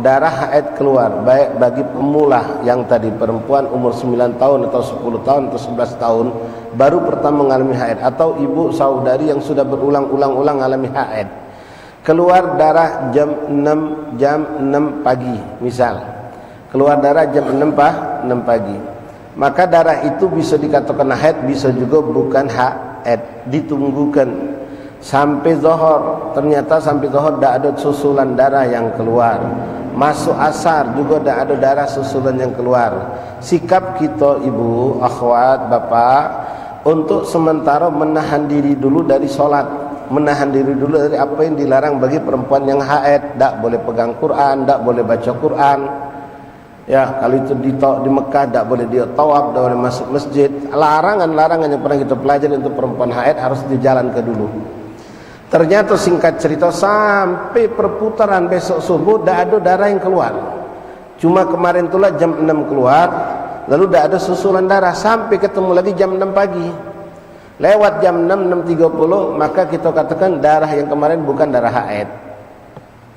darah haid keluar, baik bagi pemula yang tadi perempuan umur 9 tahun atau 10 tahun atau 11 tahun baru pertama mengalami haid, atau ibu saudari yang sudah berulang-ulang mengalami haid, keluar darah jam 6 pagi misal, keluar darah jam 6 pagi, maka darah itu bisa dikatakan haid, bisa juga bukan haid, ditunggukan sampai zuhur. Ternyata sampai zuhur tidak ada susulan darah yang keluar, masuk asar juga tidak ada darah susulan yang keluar. Sikap kita ibu, akhwat, bapak, untuk sementara menahan diri dulu dari solat, menahan diri dulu dari apa yang dilarang bagi perempuan yang haid. Tak boleh pegang Quran, tak boleh baca Quran. Ya, kalau itu di Mekah tak boleh dia tawaf, tak boleh masuk masjid. Larangan-larangan yang pernah kita pelajari untuk perempuan haid harus dijalankan dulu. Ternyata singkat cerita sampai perputaran besok subuh tak ada darah yang keluar. Cuma kemarin itulah jam 6 keluar, lalu tak ada susulan darah sampai ketemu lagi jam 6 pagi. Lewat jam 6:30, maka kita katakan darah yang kemarin bukan darah haid.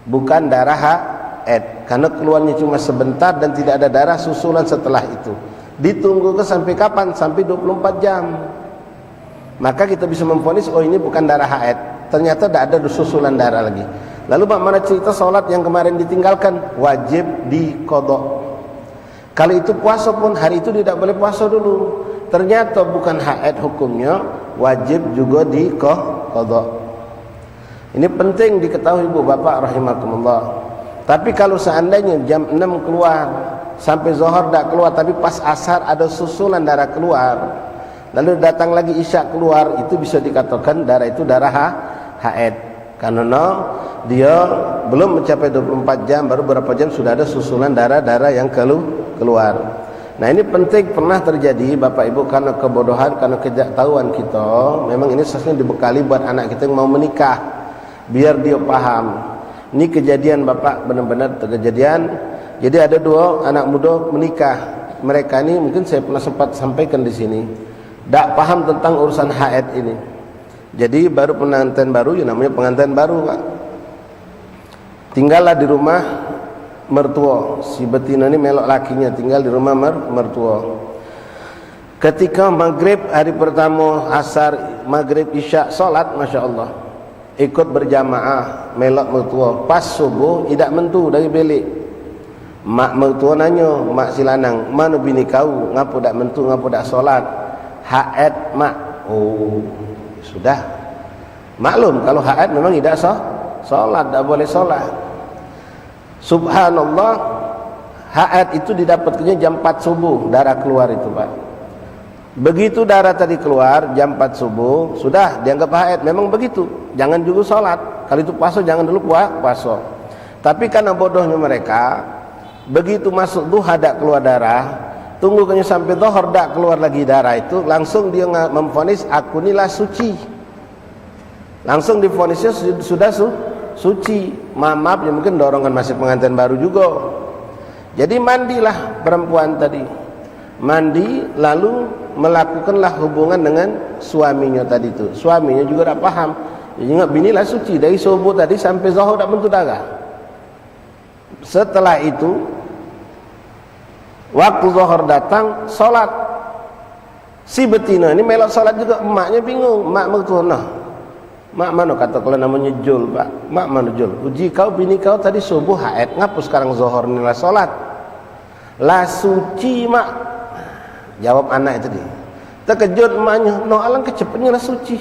Bukan darah haid, karena keluarnya cuma sebentar dan tidak ada darah susulan setelah itu. Ditunggu ke sampai kapan? Sampai 24 jam. Maka kita bisa memvonis, oh ini bukan darah haid. Ternyata tidak ada susulan darah lagi. Lalu bagaimana cerita solat yang kemarin ditinggalkan? Wajib diqadha. Kalau itu puasa pun hari itu tidak boleh puasa dulu. Ternyata bukan haid hukumnya, wajib juga diqadha. Ini penting diketahui ibu bapak rahimakumullah. Tapi kalau seandainya jam 6 keluar sampai zuhur tidak keluar, tapi pas asar ada susulan darah keluar, lalu datang lagi isya keluar, itu bisa dikatakan darah itu darah haid, karena dia belum mencapai 24 jam, baru berapa jam sudah ada susulan darah-darah yang keluar. Nah ini penting, pernah terjadi bapak ibu, karena kebodohan, karena ketidaktahuan kita. Memang ini seharusnya dibekali buat anak kita yang mau menikah, biar dia paham. Ini kejadian bapak, benar-benar kejadian. Jadi ada dua anak muda menikah. Mereka ini mungkin saya pernah sempat sampaikan di sini, tak paham tentang urusan haid ini. Jadi baru pengantin baru, ya namanya pengantin baru Pak. Tinggallah di rumah mertua. Si betina ini melok lakinya, tinggal di rumah mertua. Ketika maghrib hari pertama, asar, maghrib, isya, solat, Masya Allah, ikut berjamaah melok mertua. Pas subuh tidak mentu dari belik. Mak mertua nanya, mak si lanang, mana bini kau, ngapu tak mentu, ngapu tak solat? Haid mak. Oh, sudah maklum kalau haid memang tidak solat, tak boleh solat. Subhanallah, haid itu didapatkannya jam 4 subuh darah keluar itu Pak. Begitu darah tadi keluar jam 4 subuh, sudah dianggap haid. Memang begitu, jangan juga solat. Kalau itu puasa jangan dulu puasa. Tapi karena bodohnya mereka, begitu masuk duha tak keluar darah, tunggu sampai zuhur tak keluar lagi darah, itu langsung dia memvonis aku inilah suci. Langsung divonisnya sudah suci. Maaf ya, mungkin dorongan masih pengantin baru juga. Jadi mandilah perempuan tadi, mandi lalu melakukanlah hubungan dengan suaminya tadi itu. Suaminya juga tak paham. Jadi ingat binilah suci dari subuh tadi sampai zuhur tak bentuk darah. Setelah itu waktu zuhur datang, solat. Si betina ini melok solat juga, emaknya bingung. Mak mertua, nah, mak mana kata kalau namanya Jul Pak? Mak mana Jul? Uji kau bini kau tadi subuh haid, ngapa sekarang zuhur inilah solat? Lah suci mak. Jawab anak itu dia. Terkejut emaknya, no alang kecepatnya lah suci.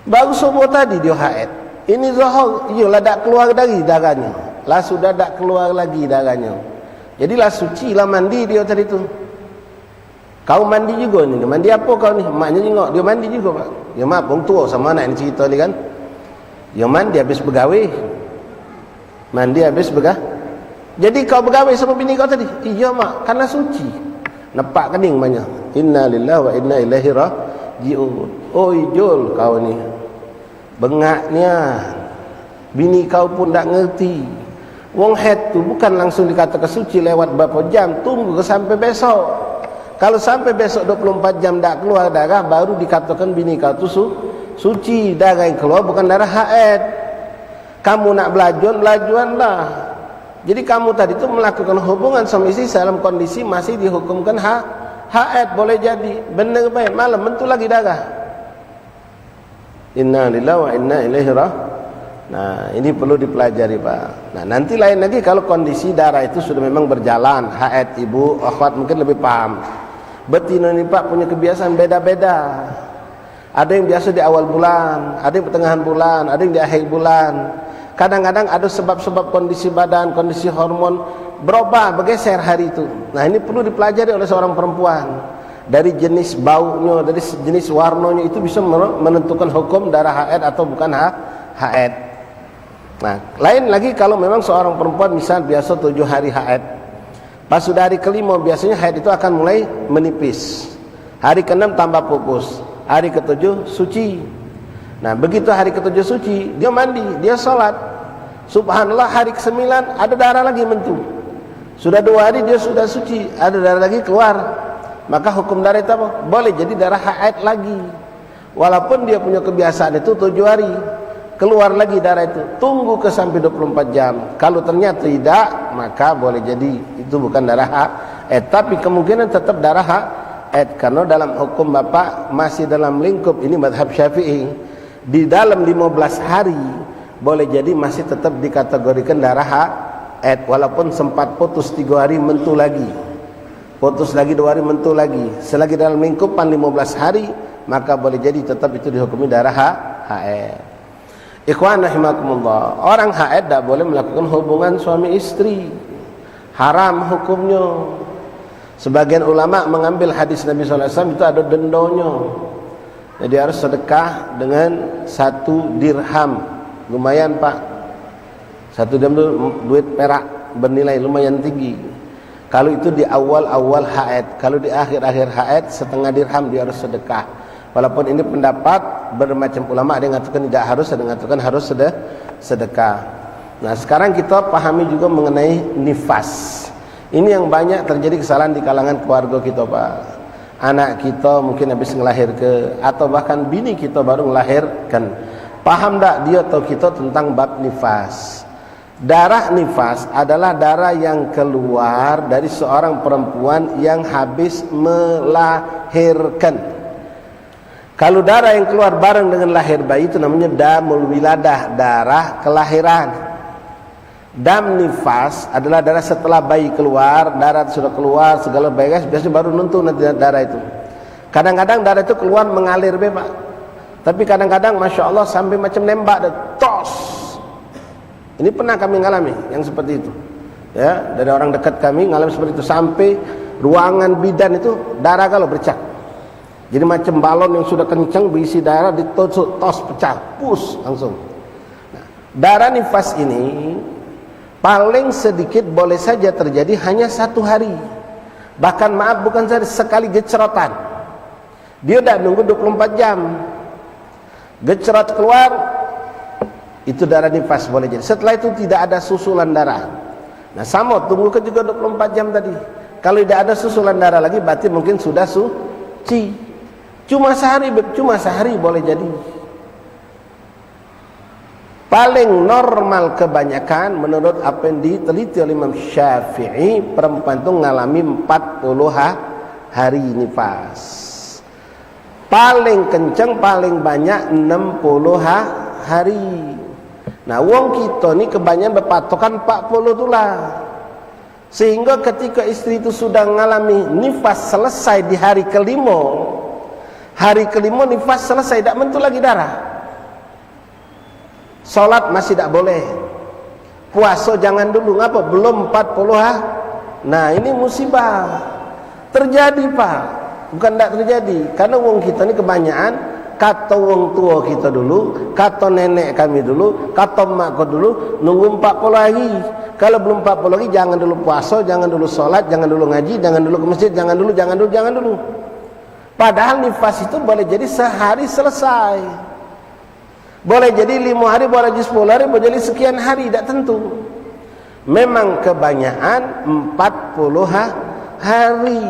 Baru subuh tadi dia haid. Ini zuhur, iyalah tak keluar dari darahnya. Lah sudah tak keluar lagi darahnya. Jadilah suci lah mandi dia tadi tu. Kau mandi juga ni. Mandi apa kau ni? Maknya tengok dia mandi juga Pak. Ya maaf, orang tua sama anak ni cerita ni kan. Dia mandi habis bergawe. Mandi habis bergawe. Jadi kau bergawe sama bini kau tadi? Iya mak, karena suci. Nepak kening banyak. Inna lillahi wa inna ilaihi raji'un. Oh Ijul kau ni. Bengaknya. Bini kau pun tak ngerti. Wong haid tu bukan langsung dikatakan suci lewat berapa jam, tunggu ke sampai besok. Kalau sampai besok 24 jam tak keluar darah, baru dikatakan bini kau tu suci. Darah yang keluar bukan darah haid. Kamu nak belajuan, belajuanlah. Jadi kamu tadi itu melakukan hubungan suami istri dalam kondisi masih dihukumkan haid, boleh jadi benar baik malam mentul lagi darah. Inna lillahi wa inna ilaihi raji'un. Nah, ini perlu dipelajari, Pak. Nah, nanti lain lagi kalau kondisi darah itu sudah memang berjalan, haid, ibu, akhwat mungkin lebih paham. Betina ini, Pak, punya kebiasaan beda-beda. Ada yang biasa di awal bulan, ada yang pertengahan bulan, ada yang di akhir bulan. Kadang-kadang ada sebab-sebab kondisi badan, kondisi hormon berubah, bergeser hari itu. Nah, ini perlu dipelajari oleh seorang perempuan. Dari jenis baunya, dari jenis warnanya itu bisa menentukan hukum darah haid atau bukan haid. Nah, lain lagi kalau memang seorang perempuan misal biasa 7 hari haid. Pas sudah hari kelima biasanya haid itu akan mulai menipis. Hari ke-6 tambah pupus. Hari ke-7 suci. Nah, begitu hari ke-7 suci, dia mandi, dia sholat. Subhanallah, hari ke-9 ada darah lagi mentu. Sudah 2 hari dia sudah suci, ada darah lagi keluar. Maka hukum darah itu apa? Boleh jadi darah haid lagi. Walaupun dia punya kebiasaan itu 7 hari. Keluar lagi darah itu, tunggu ke sampai 24 jam. Kalau ternyata tidak, maka boleh jadi itu bukan darah haid, tapi kemungkinan tetap darah haid. Karena dalam hukum Bapak masih dalam lingkup ini mazhab Syafi'i, di dalam 15 hari boleh jadi masih tetap dikategorikan darah haid, walaupun sempat putus 3 hari mentu lagi, putus lagi 2 hari mentu lagi. Selagi dalam lingkupan 15 hari, maka boleh jadi tetap itu dihukumi darah haid. Ikhwan rahimakumullah, orang haid tidak boleh melakukan hubungan suami istri, haram hukumnya. Sebagian ulama mengambil hadis Nabi SAW itu ada dendonya, jadi harus sedekah dengan 1 dirham. Lumayan, Pak, 1 dirham itu duit perak bernilai lumayan tinggi. Kalau itu di awal-awal haid, kalau di akhir-akhir haid setengah dirham dia harus sedekah. Walaupun ini pendapat bermacam ulama, ada yang mengatakan tidak harus, ada yang mengatakan harus sedekah. Nah, sekarang kita pahami juga mengenai nifas. Ini yang banyak terjadi kesalahan di kalangan keluarga kita, Pak. Anak kita mungkin habis ngelahir atau bahkan bini kita baru melahirkan. Paham tak dia atau kita tentang bab nifas? Darah nifas adalah darah yang keluar dari seorang perempuan yang habis melahirkan. Kalau darah yang keluar bareng dengan lahir bayi itu namanya damul wiladah, darah kelahiran. Dam nifas adalah darah setelah bayi keluar, darah sudah keluar segala bayi, biasanya baru nuntuh nanti darah itu. Kadang-kadang darah itu keluar mengalir bebas, tapi kadang-kadang masya Allah sampai macam nembak, tos. Ini pernah kami ngalami yang seperti itu. Ya, dari orang dekat kami ngalami seperti itu, sampai ruangan bidan itu darah kalau bercak. Jadi macam balon yang sudah kencang berisi darah ditusuk, tos, pecah, pus langsung. Nah, darah nifas ini paling sedikit boleh saja terjadi hanya 1 hari. Bahkan maaf, bukan saja sekali gecerotan. Dia tidak nunggu 24 jam. Gecerat keluar, itu darah nifas boleh jadi. Setelah itu tidak ada susulan darah. Nah, sama tunggu ke juga 24 jam tadi. Kalau tidak ada susulan darah lagi, berarti mungkin sudah suci. Cuma sehari boleh jadi. Paling normal kebanyakan menurut apa yang diteliti oleh Imam Syafi'i, perempuan itu mengalami 40 hari nifas. Paling kencang, paling banyak 60 hari. Nah, wong kita ni kebanyakan berpatokan 40 itulah. Sehingga ketika istri itu sudah mengalami nifas selesai di hari kelima, nifas selesai, tidak mentul lagi darah. Salat masih tidak boleh. Puasa jangan dulu, ngapa? Belum 40 Nah, ini musibah terjadi, Pak. Bukan tidak terjadi, karena wong kita ini kebanyakan kata wong tua kita dulu, kata nenek kami dulu, kata mak dulu, nunggu 40 lagi. Kalau belum 40 lagi jangan dulu puasa, jangan dulu salat, jangan dulu ngaji, jangan dulu ke masjid, jangan dulu. Padahal nifas itu boleh jadi sehari selesai, boleh jadi 5 hari, boleh jadi 10 hari, boleh jadi sekian hari, tidak tentu. Memang kebanyakan 40 hari.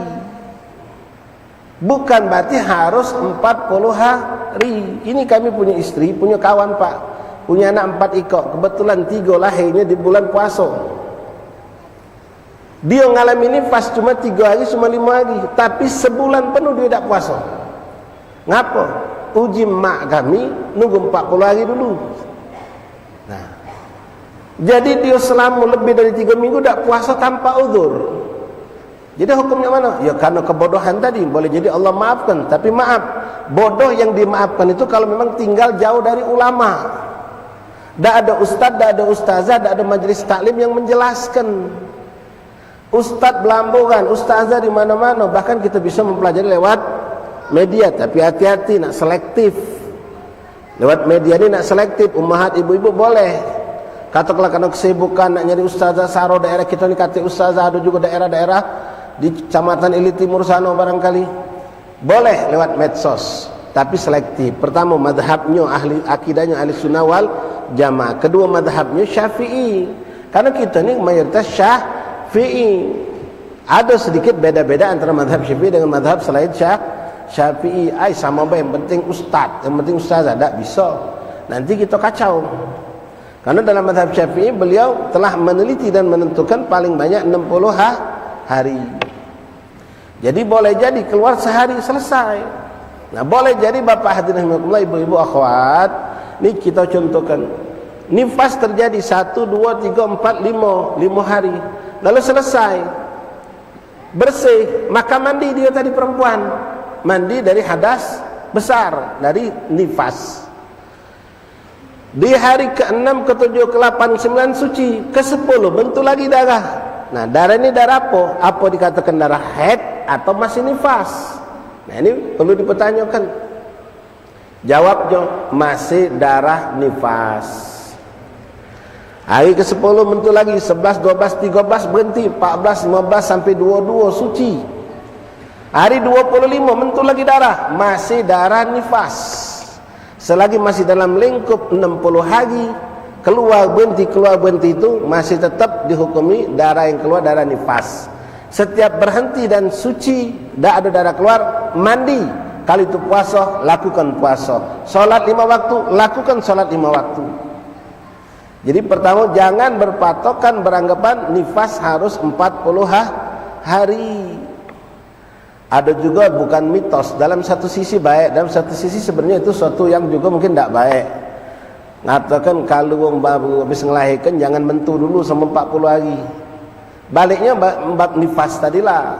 Bukan berarti harus 40 hari. Ini kami punya istri, punya kawan, Pak, punya anak 4 ekor. Kebetulan 3 lahirnya di bulan puasa. Dia ngalami nifas cuma 3 hari, cuma 5 hari, tapi sebulan penuh dia tak puasa. Ngapa? Uji mak kami nunggu 40 hari dulu. Nah, jadi dia selama lebih dari 3 minggu tak puasa tanpa uzur. Jadi hukumnya mana? Ya karena kebodohan tadi, boleh jadi Allah maafkan. Tapi maaf, bodoh yang dimaafkan itu kalau memang tinggal jauh dari ulama. Tak ada ustaz, tak ada ustazah, tak ada majlis taklim yang menjelaskan. Ustaz belamburan, ustazah di mana-mana. Bahkan kita bisa mempelajari lewat media, tapi hati-hati, nak selektif. Lewat media ini nak selektif. Ummahat ibu-ibu boleh. Katakanlah karena kesibukan nak nyari ustazah saro daerah kita ni, kata ustazah ada juga daerah-daerah di Kecamatan Ili Timur sana barangkali. Boleh lewat medsos, tapi selektif. Pertama, madhabnya ahli akidahnya ahli sunnah wal jamaah. Kedua, madhabnya syafi'i. Karena kita ni mayoritas syafi'i. Ada sedikit beda-beda antara madhab syafi'i dengan madhab selain syafi'i. Sama baik, yang penting ustaz, yang penting ustazah. Tak bisa, nanti kita kacau. Karena dalam madhab syafi'i beliau telah meneliti dan menentukan paling banyak 60 hari. Jadi boleh jadi keluar sehari selesai. Nah, boleh jadi bapak hadirin rahimakumullah, ibu-ibu akhwat, ni kita contohkan nifas terjadi 1, 2, 3, 4, 5 hari, lalu selesai bersih, maka mandi dia tadi perempuan, mandi dari hadas besar, dari nifas. Di hari ke-6, ke-7, ke-8, ke-9 suci, ke-10 bentuk lagi darah. Nah, darah ini darah apa? Apa dikatakan darah haid atau masih nifas? Nah, ini perlu dipertanyakan. Jawabnya masih darah nifas. Hari ke-10 bentuk lagi, 11, 12, 13 berhenti, 14, 15 sampai 22 suci. Hari 25 bentuk lagi darah, masih darah nifas. Selagi masih dalam lingkup 60 hari, keluar berhenti itu masih tetap dihukumi darah yang keluar darah nifas. Setiap berhenti dan suci, tak ada darah keluar, mandi. Kalau itu puasa, lakukan puasa. Solat 5 waktu, lakukan solat 5 waktu. Jadi pertama, jangan berpatokan beranggapan nifas harus 40 hari. Ada juga bukan mitos. Dalam satu sisi baik, dalam satu sisi sebenarnya itu suatu yang juga mungkin tak baik. Ngatakan kalau orang baru habis melahirkan jangan mentu dulu sama 40 hari. Baliknya bab nifas tadilah.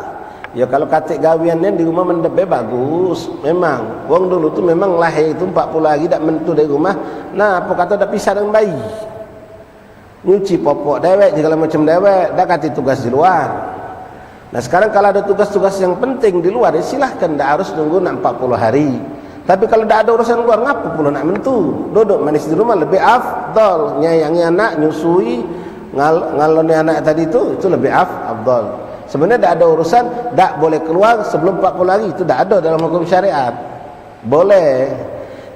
Ya kalau katik gawiannya di rumah mendebe bagus. Memang wong dulu tu memang lahir itu 40 hari tak mentu dari rumah. Nah, apa kata dah pisah dengan bayi. Nyuci popok dewek segala macam dewek, dah kati tugas di luar. Nah, sekarang kalau ada tugas-tugas yang penting di luar, ya silahkan, tak harus nunggu 40 hari. Tapi kalau tak ada urusan luar, ngapa pula nak mentu? Duduk manis di rumah lebih afdal. Nyayangi anak, nyusui, ngaloni anak tadi itu lebih afdal. Sebenarnya tak ada urusan, tak boleh keluar sebelum 40 hari. Itu tak ada dalam hukum syariat. Boleh.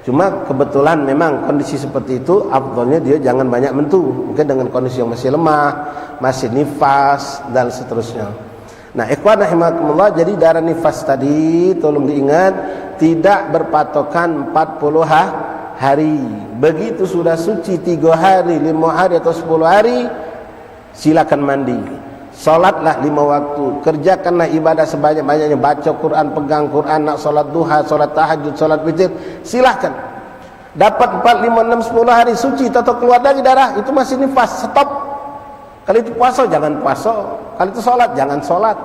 Cuma kebetulan memang kondisi seperti itu, afdalnya dia jangan banyak mentu. Mungkin dengan kondisi yang masih lemah, masih nifas, dan seterusnya. Nah, ikhwan rahimakumullah, jadi darah nifas tadi tolong diingat tidak berpatokan 40 hari. Begitu sudah suci 3 hari, 5 hari atau 10 hari, silakan mandi. Salatlah 5 waktu, kerjakanlah ibadah sebanyak-banyaknya, baca Quran, pegang Quran, nak salat duha, salat tahajud, salat witir, silakan. Dapat 4, 5, 6, 10 hari suci atau keluar dari darah, itu masih nifas, stop. Kalau itu puasa jangan puasa, kalau itu sholat jangan sholat.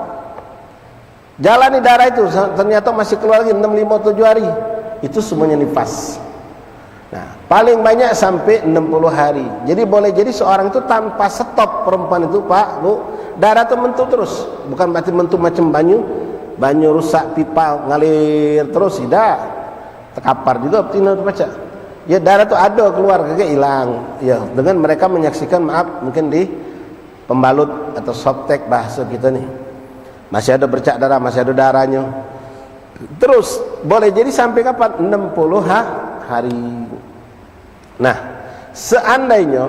Jalani darah itu, ternyata masih keluar lagi 6, 5, 7 hari, itu semuanya nifas. Nah, paling banyak sampai 60 hari. Jadi boleh jadi seorang itu tanpa stop, perempuan itu Pak, Bu, darah itu mentu terus. Bukan berarti mentu macam banyu rusak pipa ngalir terus, tidak. Terkapar juga betina baca. Ya darah itu ada keluar, kagak hilang. Ya, dengan mereka menyaksikan, maaf, mungkin di pembalut atau softtek bahasa kita nih, masih ada bercak darah, masih ada darahnya. Terus boleh jadi sampai kapan? 60 hari. Nah, seandainya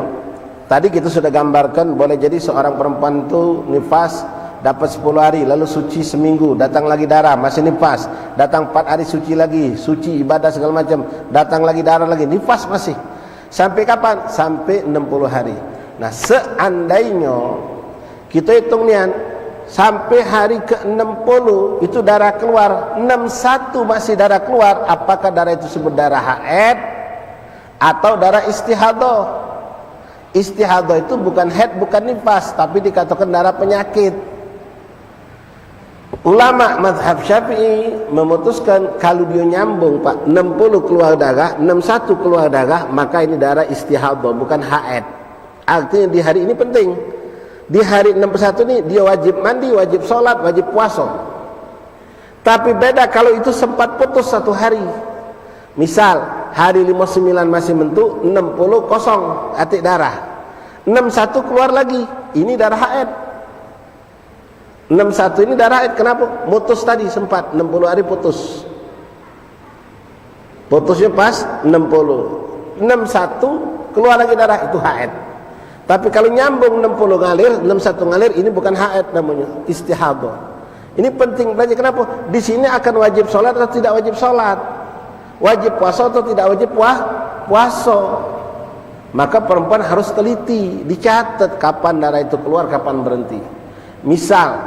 tadi kita sudah gambarkan, boleh jadi seorang perempuan itu nifas dapat 10 hari, lalu suci seminggu, datang lagi darah, masih nifas, datang 4 hari suci lagi, suci ibadah segala macam, datang lagi darah lagi, nifas masih. Sampai kapan? Sampai 60 hari. Nah, seandainya kita hitung nian sampai hari ke-60 itu darah keluar, 61 masih darah keluar, apakah darah itu disebut darah haid atau darah istihadah? Istihadah itu bukan haid, bukan nifas, tapi dikatakan darah penyakit. Ulama mazhab Syafi'i memutuskan kalau dia nyambung Pak, 60 keluar darah, 61 keluar darah, maka ini darah istihadah, bukan haid. Artinya di hari ini penting. Di hari 61 ini dia wajib mandi, wajib sholat, wajib puasa. Tapi beda kalau itu sempat putus satu hari. Misal hari 59 masih mentu, 60 kosong atik darah, 61 keluar lagi, ini darah haid. 61 ini darah haid. Kenapa? Mutus tadi sempat 60 hari putus. Putusnya pas 60. 61 keluar lagi darah, itu haid. Tapi kalau nyambung 60 ngalir, 61 ngalir, ini bukan haid namanya, istihadah. Ini penting belajar. Kenapa? Di sini akan wajib sholat atau tidak wajib sholat, wajib puasa atau tidak wajib puasa. Maka perempuan harus teliti, dicatat kapan darah itu keluar, kapan berhenti. Misal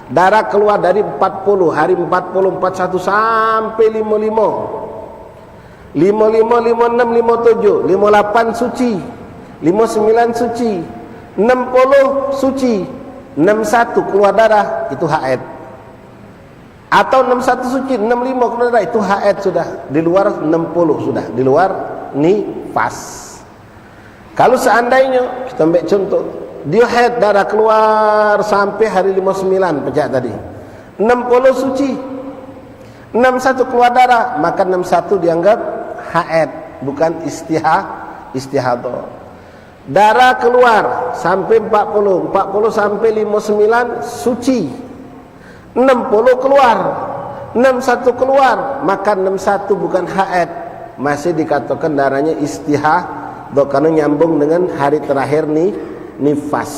darah keluar dari 40, hari 40, 41 sampai 55, 55, 56, 57, 58 suci, 59 suci, 60 suci, 61 keluar darah, itu haid. Atau 61 suci, 65 keluar darah, itu haid sudah, di luar 60 sudah, di luar nifas. Kalau seandainya kita ambil contoh, dia haid, darah keluar sampai hari 59 pejak tadi, 60 suci, 61 keluar darah, maka 61 dianggap haid, bukan istihadah. Darah keluar sampai 40, 40 sampai 59 suci, 60 keluar, 61 keluar, maka 61 bukan haid, masih dikatakan darahnya istihadah karena nyambung dengan hari terakhir nifas.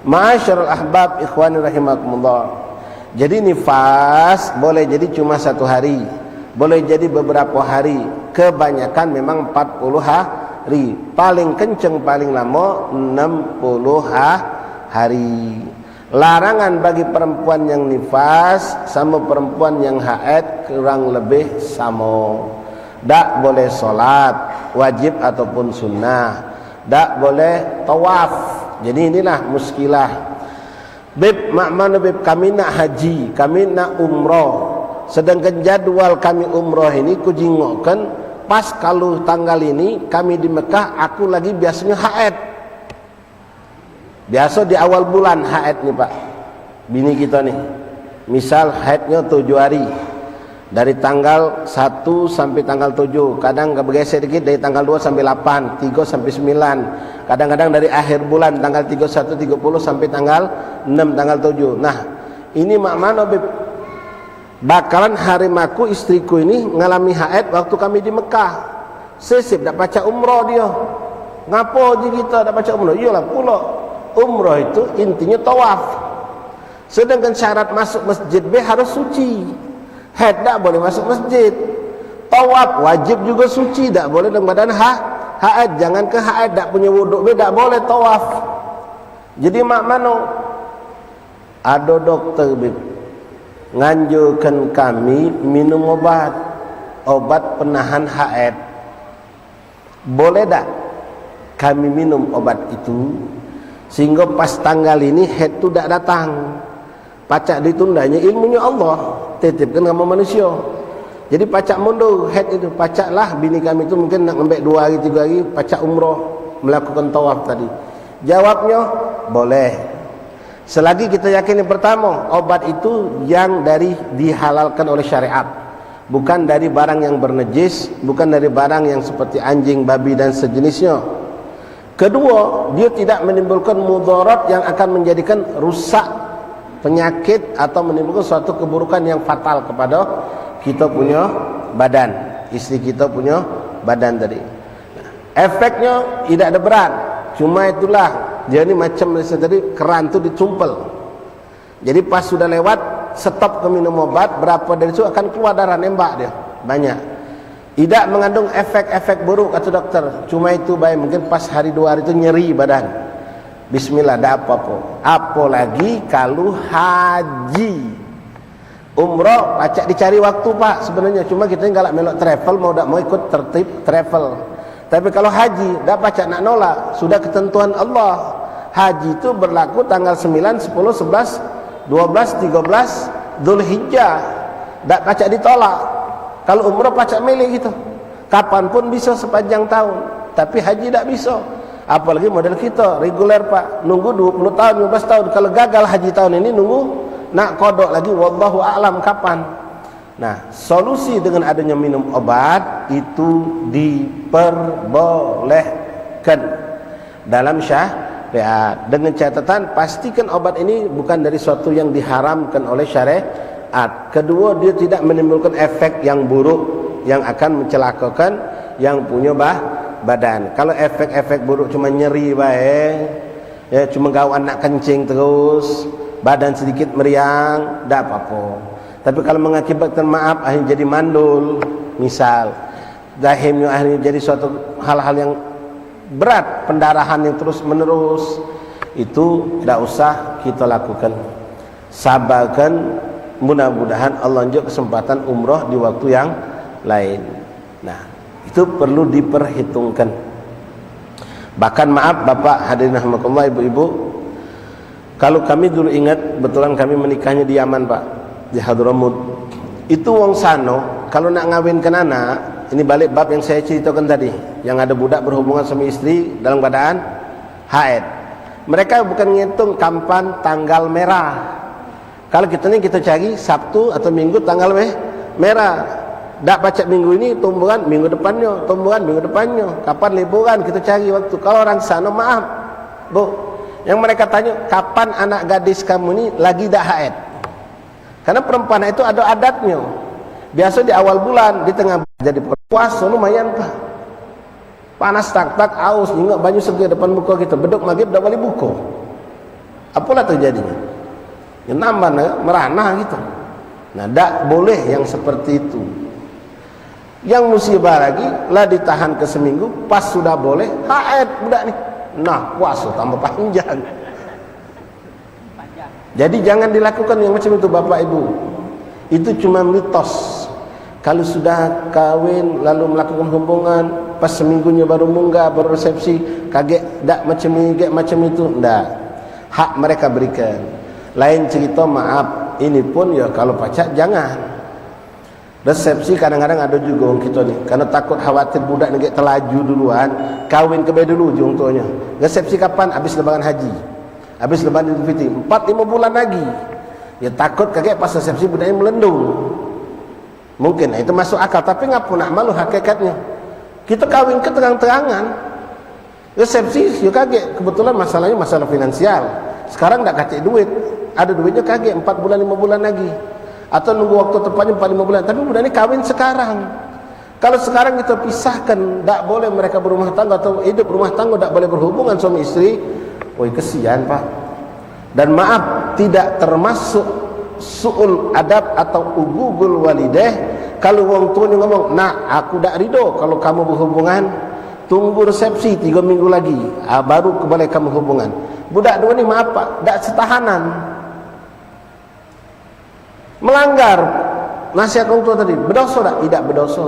Ma'asyiral ahbab ikhwani rahimakumullah. Jadi nifas boleh jadi cuma satu hari, boleh jadi beberapa hari, kebanyakan memang 40 hari, paling kenceng paling lama 60 hari. Larangan bagi perempuan yang nifas sama perempuan yang haid kurang lebih sama. Tak boleh solat wajib ataupun sunnah, tak boleh tawaf. Jadi inilah muskilah. Beb, makmana beb, kami nak haji, kami nak umrah, sedangkan jadwal kami umrah ini kujingokkan pas kalau tanggal ini kami di Mekah, aku lagi biasanya haid. Biasa di awal bulan haid nih Pak, bini kita nih, misal haidnya 7 hari, dari tanggal 1 sampai tanggal 7, kadang bergeser dikit dari tanggal 2 sampai 8, 3 sampai 9, kadang-kadang dari akhir bulan tanggal 31, 30 sampai tanggal 6, tanggal 7. Nah ini mak mana beb, bakalan harimaku istriku ini ngalami haid waktu kami di Mekah. Sesip dak baca umrah dia. Ngapo je kita dak baca umrah? Iyalah pula umrah itu intinya tawaf. Sedangkan syarat masuk masjid be harus suci. Haid tak boleh masuk masjid. Tawaf wajib juga suci, tak boleh dalam badan haid. Jangan ke haid tak punya wuduk be tak boleh tawaf. Jadi mak mano ada dokter be nganjurkan kami minum obat penahan haid. Boleh tak kami minum obat itu sehingga pas tanggal ini haid tu tak datang, pacak ditundanya, ilmunya Allah titipkan sama manusia. Jadi pacak mundur haid itu, pacaklah bini kami itu mungkin nak ngambil 2 hari 3 hari pacak umrah melakukan tawaf tadi. Jawabnya boleh, selagi kita yakin yang pertama obat itu yang dari dihalalkan oleh syariat, bukan dari barang yang bernajis, bukan dari barang yang seperti anjing, babi dan sejenisnya. Kedua, dia tidak menimbulkan mudarat yang akan menjadikan rusak penyakit atau menimbulkan suatu keburukan yang fatal kepada kita punya badan, istri kita punya badan tadi. Efeknya tidak ada berat, cuma itulah dia ni macam tadi keran tu dicumpel. Jadi pas sudah lewat stop ke minum obat, berapa dari itu akan keluar darah, nembak dia banyak. Tidak mengandung efek-efek buruk kata dokter, cuma itu baik mungkin pas hari 2 hari itu nyeri badan. Bismillah, dah apa-apa. Apalagi kalau haji. Umrah pacak dicari waktu Pak sebenarnya, cuma kita galak melok travel, mau ikut tertib travel. Tapi kalau haji dah pacak nak nolak, sudah ketentuan Allah. Haji itu berlaku tanggal 9, 10, 11, 12, 13 Dzulhijjah. Dak pacak ditolak. Kalau umrah pacak milih gitu. Kapanpun bisa sepanjang tahun. Tapi haji tak bisa. Apalagi model kita reguler Pak, nunggu 20 tahun, 15 tahun. Kalau gagal haji tahun ini nunggu nak kodok lagi, wallahu a'lam kapan. Nah, solusi dengan adanya minum obat itu diperbolehkan dalam syariat, dengan catatan pastikan obat ini bukan dari suatu yang diharamkan oleh syariat. Kedua, dia tidak menimbulkan efek yang buruk yang akan mencelakakan yang punya badan. Kalau efek-efek buruk cuma nyeri baik, ya cuma gawan nak kencing terus, badan sedikit meriang, tak apa-apa. Tapi kalau mengakibatkan maaf akhirnya jadi mandul, misal dahimnya akhirnya jadi suatu hal-hal yang berat, pendarahan yang terus menerus, itu tidak usah kita lakukan. Sabarkan, mudah-mudahan Allah unjuk kesempatan umrah di waktu yang lain. Nah, itu perlu diperhitungkan. Bahkan maaf Bapak hadirin rahimakumullah, ibu-ibu, kalau kami dulu ingat, betulan kami menikahnya di Yaman Pak, di Hadramut. Itu wong sano kalau nak ngawinkan anak, ini balik bab yang saya ceritakan tadi, yang ada budak berhubungan sama istri dalam keadaan haid. Mereka bukan ngitung kapan tanggal merah. Kalau kita ini kita cari Sabtu atau Minggu tanggal merah. Dak baca minggu ini, tumbuhan minggu depannya, tumbuhan minggu depannya. Kapan liburan kita cari waktu. Kalau orang sana maaf Bu, yang mereka tanya kapan anak gadis kamu ini lagi dak haid. Karena perempuan itu ada adatnya. Biasa di awal bulan, di tengah jadi puasa lumayan Pak. Panas tak aus, ingat banyu segar depan muka kita. Beduk maghrib dak boleh buka. Apalah terjadinya? Ya nambah merana gitu. Nah, dak boleh yang seperti itu. Yang musibah lagi lah ditahan ke seminggu, pas sudah boleh haid budak nih. Nah, puasa tambah panjang. Jadi jangan dilakukan yang macam itu Bapak Ibu. Itu cuma mitos. Kalau sudah kawin lalu melakukan hubungan, pas seminggunya baru munggah, baru resepsi, kaget dak macam ini, kaget macam itu, ndak. Hak mereka berikan. Lain cerita maaf, ini pun ya kalau pacak jangan. Resepsi kadang-kadang ada juga orang kita ni, karena takut khawatir budak ni terlaju duluan, kawin kebe dulu contohnya. Resepsi kapan? Habis lebaran haji, habis lebaran Idul Fitri, 4-5 bulan lagi. Ya takut kaget pas resepsi budaknya melendung. Mungkin itu masuk akal, tapi ngapu nak malu hakikatnya. Kita kawin ke terang-terangan, resepsi ya kaget. Kebetulan masalahnya masalah finansial. Sekarang tak kacik duit, ada duitnya kaget 4 bulan 5 bulan lagi. Atau nunggu waktu tepatnya 4-5 bulan. Tapi budak ini kawin sekarang. Kalau sekarang kita pisahkan, tak boleh mereka berumah tangga atau hidup rumah tangga, tak boleh berhubungan suami istri. Woi, kesian Pak. Dan maaf, tidak termasuk su'ul adab atau ugugul walideh. Kalau wong tuanya ngomong, nak aku tak ridho kalau kamu berhubungan, tunggu resepsi 3 minggu lagi, baru boleh kamu hubungan. Budak dua ni maaf Pak, tak setahanan, melanggar nasihat orang tua tadi. Berdosa tak? Tidak berdosa.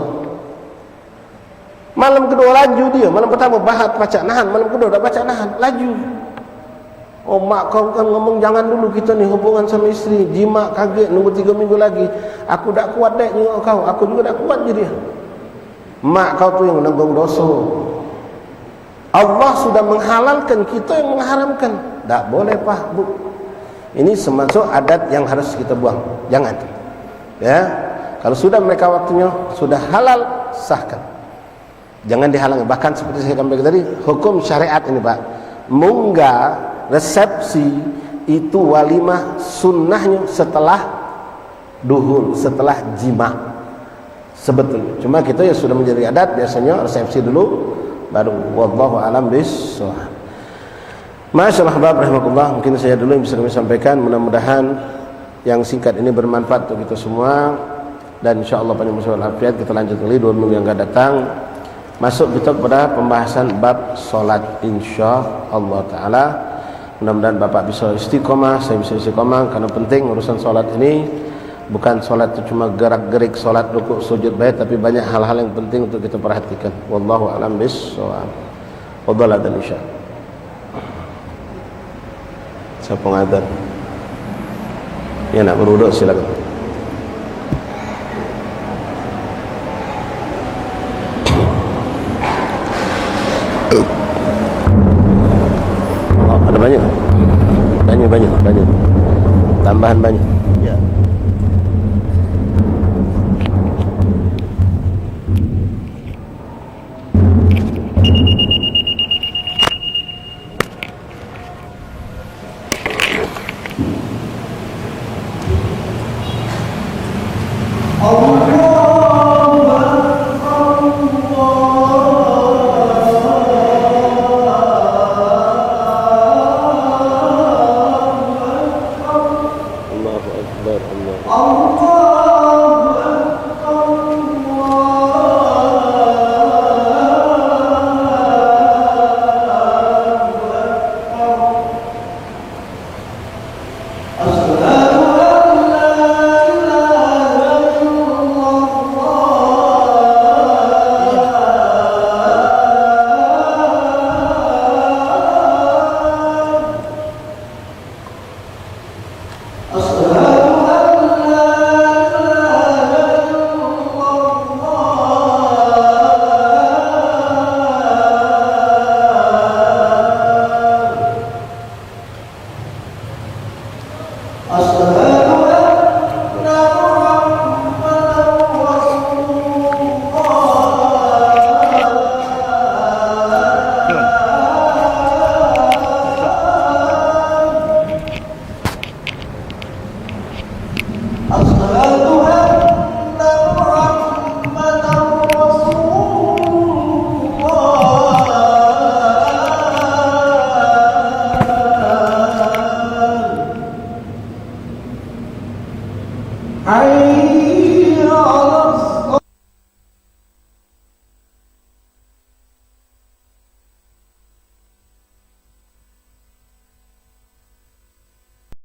Malam kedua laju dia. Malam pertama bahat pacak nahan, malam kedua dah pacak nahan, laju. Oh mak kau kan ngomong jangan dulu kita ni hubungan sama isteri, jima kaget nunggu 3 minggu lagi. Aku tak kuat dek nyengok kau, aku juga tak kuat je dia. Mak kau tu yang menanggung dosa. Allah sudah menghalalkan, kita yang mengharamkan. Tak boleh Pak Bu. Ini semacam adat yang harus kita buang. Jangan. Ya. Kalau sudah mereka waktunya sudah halal, sahkan. Jangan dihalangi. Bahkan seperti saya katakan tadi, hukum syariat ini Pak, munggah resepsi itu walimah sunnahnya setelah duhur, setelah jima sebetulnya. Cuma kita yang sudah menjadi adat biasanya resepsi dulu baru. Wallahu alam bissawab. Masyaallah bab rahimakumullah, mungkin saya dulu yang bisa kami sampaikan. Mudah-mudahan yang singkat ini bermanfaat untuk kita semua, dan insyaallah panjang umur afiat. Kita lanjut lagi 2 minggu yang akan datang. Masuk kita kepada pembahasan bab solat insyaallah taala. Mudah-mudahan Bapak bisa istiqomah, saya bisa istiqomah, karena penting urusan solat ini. Bukan solat itu cuma gerak-gerik solat, rukuk, sujud baik, tapi banyak hal-hal yang penting untuk kita perhatikan. Wallahu a'lam bishawab. Fadhal adzan isya. Siapa ngadzan? Ya, nak berwudu silakan. Oh, ada banyak. Banyak. Tambahan banyak. Ya. As-salatu